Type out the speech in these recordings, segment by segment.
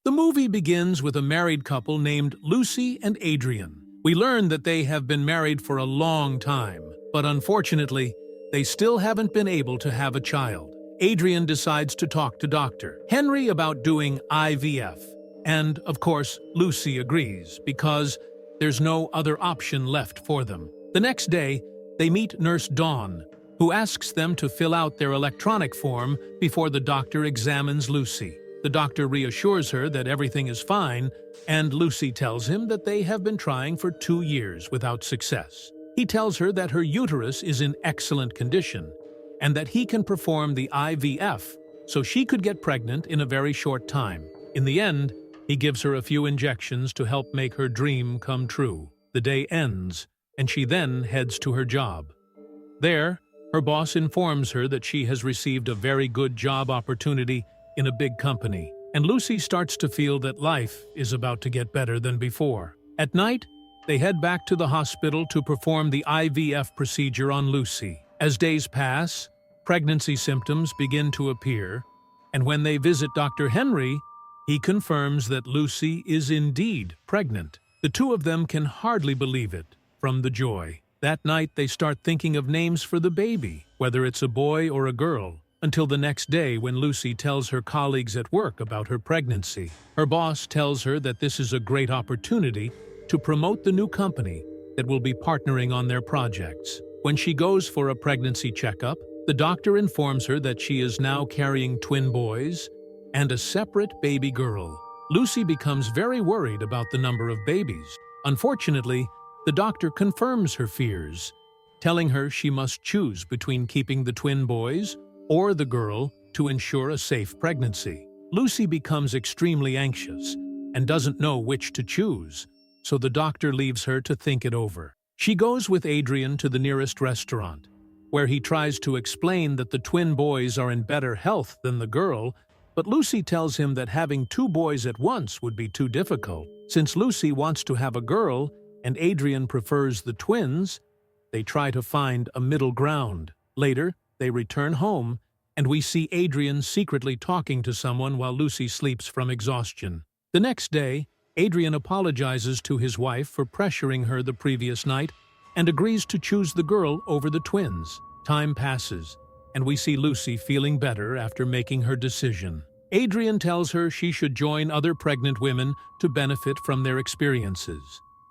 The movie begins with a married couple named Lucy and Adrian. We learn that they have been married for a long time, but unfortunately, they still haven't been able to have a child. Adrian decides to talk to Dr. Henry about doing IVF, and, of course, Lucy agrees because there's no other option left for them. The next day, they meet Nurse Dawn, who asks them to fill out their electronic form before the doctor examines Lucy. The doctor reassures her that everything is fine, and Lucy tells him that they have been trying for 2 years without success. He tells her that her uterus is in excellent condition, and that he can perform the IVF so she could get pregnant in a very short time. In the end, he gives her a few injections to help make her dream come true. The day ends, and she then heads to her job. There, her boss informs her that she has received a very good job opportunity in a big company, and Lucy starts to feel that life is about to get better than before. At night, they head back to the hospital to perform the IVF procedure on Lucy. As days pass, pregnancy symptoms begin to appear, and when they visit Dr. Henry, he confirms that Lucy is indeed pregnant. The two of them can hardly believe it from the joy. That night, they start thinking of names for the baby, whether it's a boy or a girl, until the next day when Lucy tells her colleagues at work about her pregnancy. Her boss tells her that this is a great opportunity to promote the new company that will be partnering on their projects. When she goes for a pregnancy checkup, the doctor informs her that she is now carrying twin boys and a separate baby girl. Lucy becomes very worried about the number of babies. Unfortunately, the doctor confirms her fears, telling her she must choose between keeping the twin boys or the girl to ensure a safe pregnancy. Lucy becomes extremely anxious and doesn't know which to choose, so the doctor leaves her to think it over. She goes with Adrian to the nearest restaurant, where he tries to explain that the twin boys are in better health than the girl, but Lucy tells him that having 2 boys at once would be too difficult. Since Lucy wants to have a girl and Adrian prefers the twins, they try to find a middle ground. Later, they return home, and we see Adrian secretly talking to someone while Lucy sleeps from exhaustion. The next day, Adrian apologizes to his wife for pressuring her the previous night and agrees to choose the girl over the twins. Time passes, and we see Lucy feeling better after making her decision. Adrian tells her she should join other pregnant women to benefit from their experiences.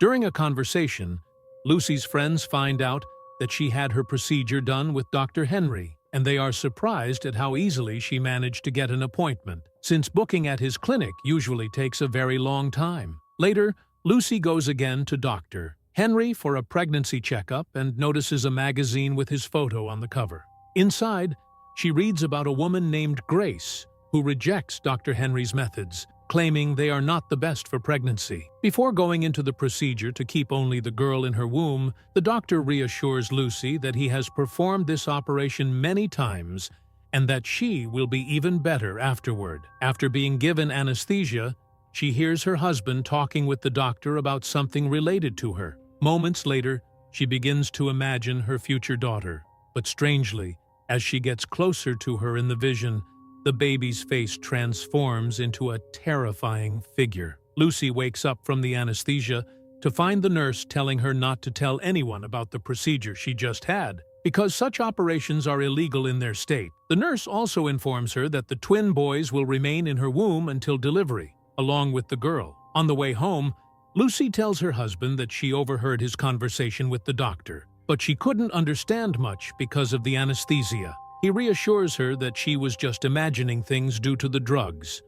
During a conversation, Lucy's friends find out that she had her procedure done with Dr. Henry, and they are surprised at how easily she managed to get an appointment, since booking at his clinic usually takes a very long time. Later, Lucy goes again to Dr. Henry for a pregnancy checkup and notices a magazine with his photo on the cover. Inside, she reads about a woman named Grace who rejects Dr. Henry's methods, claiming they are not the best for pregnancy. Before going into the procedure to keep only the girl in her womb, the doctor reassures Lucy that he has performed this operation many times and that she will be even better afterward. After being given anesthesia, she hears her husband talking with the doctor about something related to her. Moments later, she begins to imagine her future daughter, but strangely, as she gets closer to her in the vision, the baby's face transforms into a terrifying figure. Lucy wakes up from the anesthesia to find the nurse telling her not to tell anyone about the procedure she just had, because such operations are illegal in their state. The nurse also informs her that the twin boys will remain in her womb until delivery, along with the girl. On the way home, Lucy tells her husband that she overheard his conversation with the doctor, but she couldn't understand much because of the anesthesia. He reassures her that she was just imagining things due to the drugs.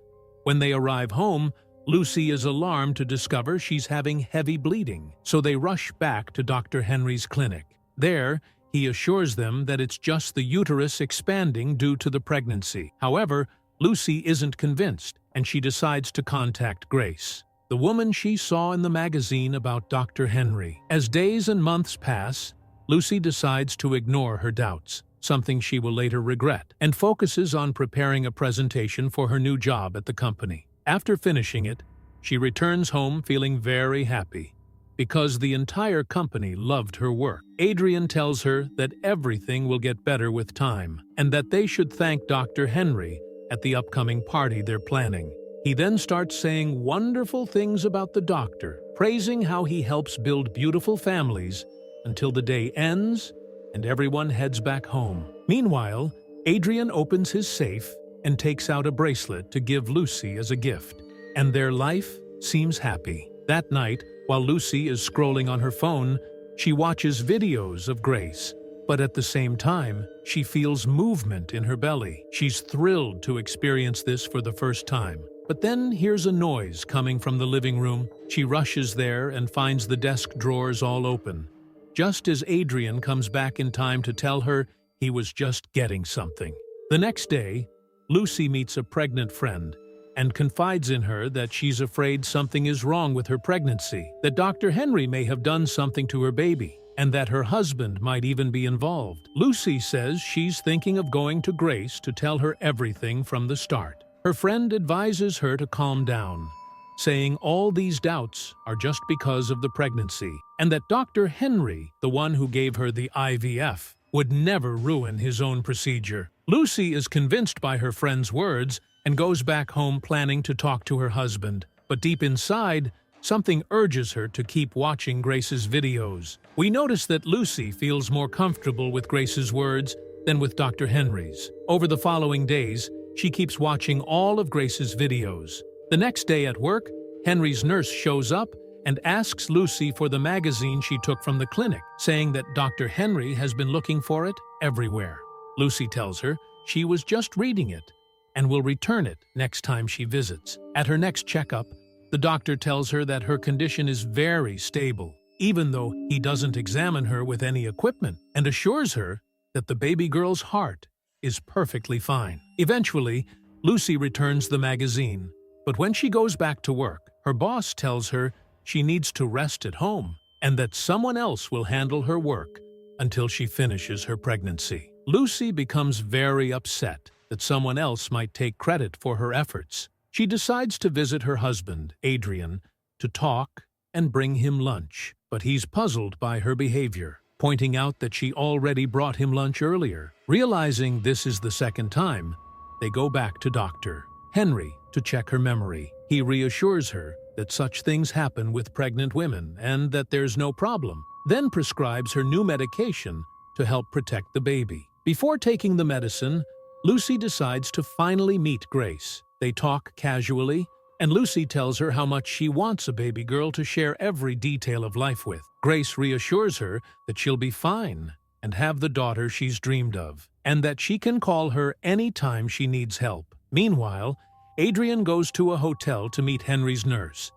When they arrive home, Lucy is alarmed to discover she's having heavy bleeding, so they rush back to Dr. Henry's clinic. There, he assures them that it's just the uterus expanding due to the pregnancy. However, Lucy isn't convinced, and she decides to contact Grace, the woman she saw in the magazine about Dr. Henry. As days and months pass, Lucy decides to ignore her doubts, something she will later regret, and focuses on preparing a presentation for her new job at the company. After finishing it, she returns home feeling very happy, because the entire company loved her work. Adrian tells her that everything will get better with time, and that they should thank Dr. Henry at the upcoming party they're planning. He then starts saying wonderful things about the doctor, praising how he helps build beautiful families until the day ends and everyone heads back home. Meanwhile, Adrian opens his safe and takes out a bracelet to give Lucy as a gift, and their life seems happy. That night, while Lucy is scrolling on her phone, she watches videos of Grace, but at the same time, she feels movement in her belly. She's thrilled to experience this for the first time. But then hears a noise coming from the living room. She rushes there and finds the desk drawers all open, just as Adrian comes back in time to tell her he was just getting something. The next day, Lucy meets a pregnant friend and confides in her that she's afraid something is wrong with her pregnancy, that Dr. Henry may have done something to her baby, and that her husband might even be involved. Lucy says she's thinking of going to Grace to tell her everything from the start. Her friend advises her to calm down, saying all these doubts are just because of the pregnancy, and that Dr. Henry, the one who gave her the IVF, would never ruin his own procedure. Lucy is convinced by her friend's words and goes back home planning to talk to her husband. But deep inside, something urges her to keep watching Grace's videos. We notice that Lucy feels more comfortable with Grace's words than with Dr. Henry's. Over the following days, she keeps watching all of Grace's videos. The next day at work, Henry's nurse shows up and asks Lucy for the magazine she took from the clinic, saying that Dr. Henry has been looking for it everywhere. Lucy tells her she was just reading it and will return it next time she visits. At her next checkup, the doctor tells her that her condition is very stable, even though he doesn't examine her with any equipment, and assures her that the baby girl's heart is perfectly fine. Eventually, Lucy returns the magazine, but when she goes back to work, her boss tells her she needs to rest at home and that someone else will handle her work until she finishes her pregnancy. Lucy becomes very upset that someone else might take credit for her efforts. She decides to visit her husband, Adrian, to talk and bring him lunch, but he's puzzled by her behavior, pointing out that she already brought him lunch earlier. Realizing this is the second time, they go back to Dr. Henry to check her memory. He reassures her that such things happen with pregnant women and that there's no problem, then prescribes her new medication to help protect the baby. Before taking the medicine, Lucy decides to finally meet Grace. They talk casually, and Lucy tells her how much she wants a baby girl to share every detail of life with. Grace reassures her that she'll be fine and have the daughter she's dreamed of, and that she can call her any time she needs help. Meanwhile, Adrian goes to a hotel to meet Henry's nurse.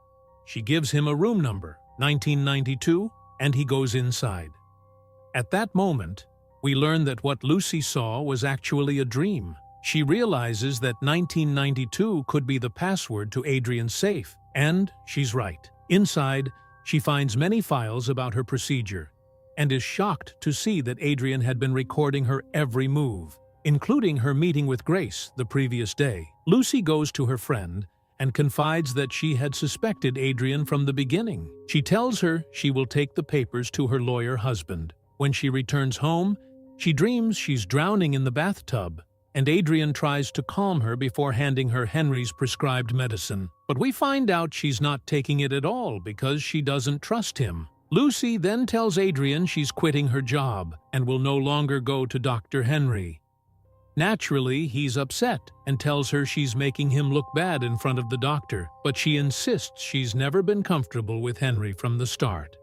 She gives him a room number, 1992, and he goes inside. At that moment, we learn that what Lucy saw was actually a dream. She realizes that 1992 could be the password to Adrian's safe, and she's right. Inside, she finds many files about her procedure and is shocked to see that Adrian had been recording her every move, including her meeting with Grace the previous day. Lucy goes to her friend and confides that she had suspected Adrian from the beginning. She tells her she will take the papers to her lawyer husband. When she returns home, she dreams she's drowning in the bathtub, and Adrian tries to calm her before handing her Henry's prescribed medicine. But we find out she's not taking it at all because she doesn't trust him. Lucy then tells Adrian she's quitting her job and will no longer go to Dr. Henry. Naturally, he's upset and tells her she's making him look bad in front of the doctor, but she insists she's never been comfortable with Henry from the start.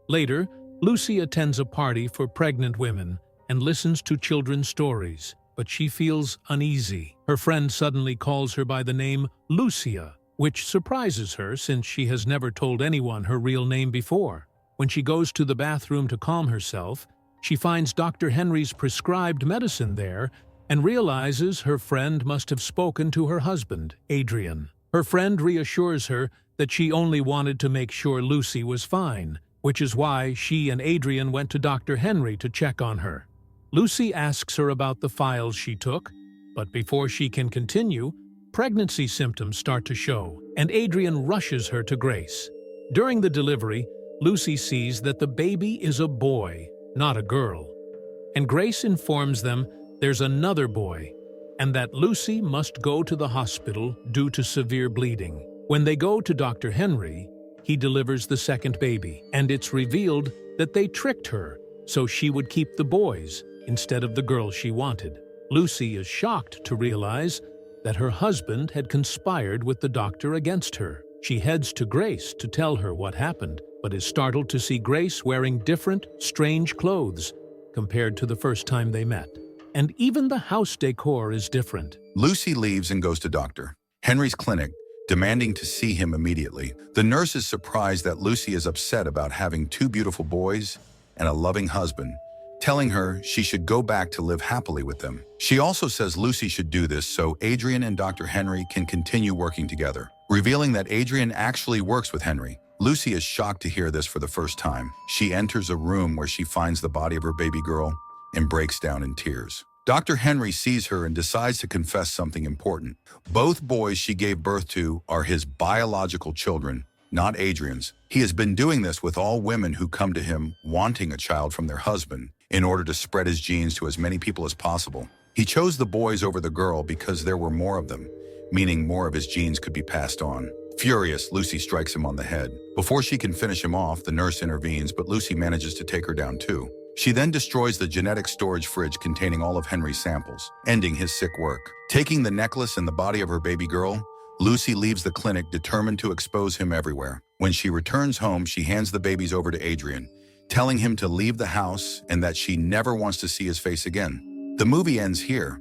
Later, Lucy attends a party for pregnant women and listens to children's stories, but she feels uneasy. Her friend suddenly calls her by the name Lucia, which surprises her since she has never told anyone her real name before. When she goes to the bathroom to calm herself, she finds Dr. Henry's prescribed medicine there and realizes her friend must have spoken to her husband, Adrian. Her friend reassures her that she only wanted to make sure Lucy was fine, which is why she and Adrian went to Dr. Henry to check on her. Lucy asks her about the files she took, but before she can continue, pregnancy symptoms start to show, and Adrian rushes her to Grace. During the delivery, Lucy sees that the baby is a boy, not a girl, and Grace informs them there's another boy, and that Lucy must go to the hospital due to severe bleeding. When they go to Dr. Henry, he delivers the second baby, and it's revealed that they tricked her so she would keep the boys instead of the girl she wanted. Lucy is shocked to realize that her husband had conspired with the doctor against her. She heads to Grace to tell her what happened, but is startled to see Grace wearing different, strange clothes compared to the first time they met. And even the house decor is different. Lucy leaves and goes to Dr. Henry's clinic, demanding to see him immediately. The nurse is surprised that Lucy is upset about having two beautiful boys and a loving husband, telling her she should go back to live happily with them. She also says Lucy should do this so Adrian and Dr. Henry can continue working together, revealing that Adrian actually works with Henry. Lucy is shocked to hear this for the first time. She enters a room where she finds the body of her baby girl and breaks down in tears. Dr. Henry sees her and decides to confess something important. Both boys she gave birth to are his biological children, not Adrian's. He has been doing this with all women who come to him wanting a child from their husband in order to spread his genes to as many people as possible. He chose the boys over the girl because there were more of them, meaning more of his genes could be passed on. Furious, Lucy strikes him on the head. Before she can finish him off, the nurse intervenes, but Lucy manages to take her down too. She then destroys the genetic storage fridge containing all of Henry's samples, ending his sick work. Taking the necklace and the body of her baby girl, Lucy leaves the clinic determined to expose him everywhere. When she returns home, she hands the babies over to Adrian, telling him to leave the house and that she never wants to see his face again. The movie ends here,